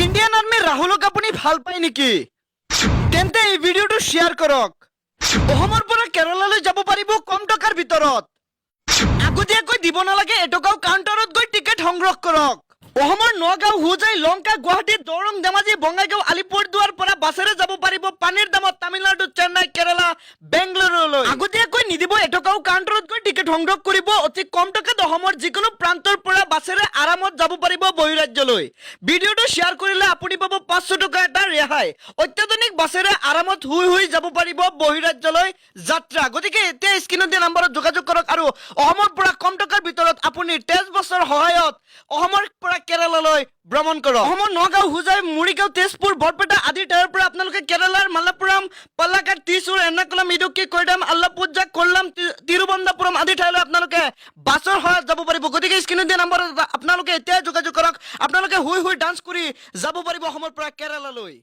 Indian army ৰাহুলক আপুনি ভাল পায় নেকি? তেন্তে এই ভিডিঅ'টো শ্বেয়াৰ কৰক। অসমৰ পৰা কেৰালালৈ যাব পাৰিব কম টকাৰ ভিতৰত। আগতীয়াকৈ দিব নালাগে এটকাও কাউণ্টাৰত গৈ টিকেট সংগ্ৰহ কৰক। অসমৰ নগাঁও, হোজাই, লংকা, গুৱাহাটী, দৰং, ধেমাজি, বঙাইগাঁও, আলিপুৰদুৱাৰ পৰা বাছেৰে যাব পাৰিব পানীৰ দামত তামিলনাডু, চেন্নাই, কেৰালা, বেংগালুৰুলৈ। আগতীয়াকৈ নিদিব এটকাও কাউণ্টাৰত গৈ টিকেট সংগ্ৰহ কৰিব। অতি কম টকাত অসমৰ যিকোনো প্ৰান্তৰ পৰা বাছেৰে আৰামত যাব পাৰিব বহিৰাজ্যলৈ। ভিডিঅ'টো শ্বেয়াৰ কৰিলে আপুনি পাব 500 টকা এটা ৰেহাই। অত্যাধুনিক বাছেৰে আৰামত শুই যাব পাৰিব বহিৰাজ্যলৈ যাত্ৰা। গতিকে এতিয়া স্ক্ৰীনত দিয়া নম্বৰত যোগাযোগ কৰক আৰু অসমৰ পৰা কম টকাৰ ভিতৰত আপুনি টেষ্ট বাছৰ সহায়ত অসমৰ পৰা কেৰালালৈ ভ্ৰমণ কৰক। অসমৰ নগাঁও, হোজাই, মৰিগাঁও, তেজপুৰ, বৰপেটা আদি ঠাইৰ পৰা আপোনালোকে কেৰালাৰ মালাপুৰম, পালাক্কাড, ত্ৰিশূৰ, এৰ্নাকুলাম, ইডুক্কি, কৈডাম, আল্লাপুঝা, কোল্লাম, তিৰুৱনন্তপুৰম আদি ঠাইলৈ আপোনালোকে বাছৰ সহায়ত যাব পাৰিব। গতিকে স্ক্ৰীনত দিয়া নম্বৰত আপোনালোকে এতিয়াই যোগাযোগ কৰক। আপোনালোকে শুই ডান্স কৰি যাব পাৰিব অসমৰ পৰা কেৰালালৈ।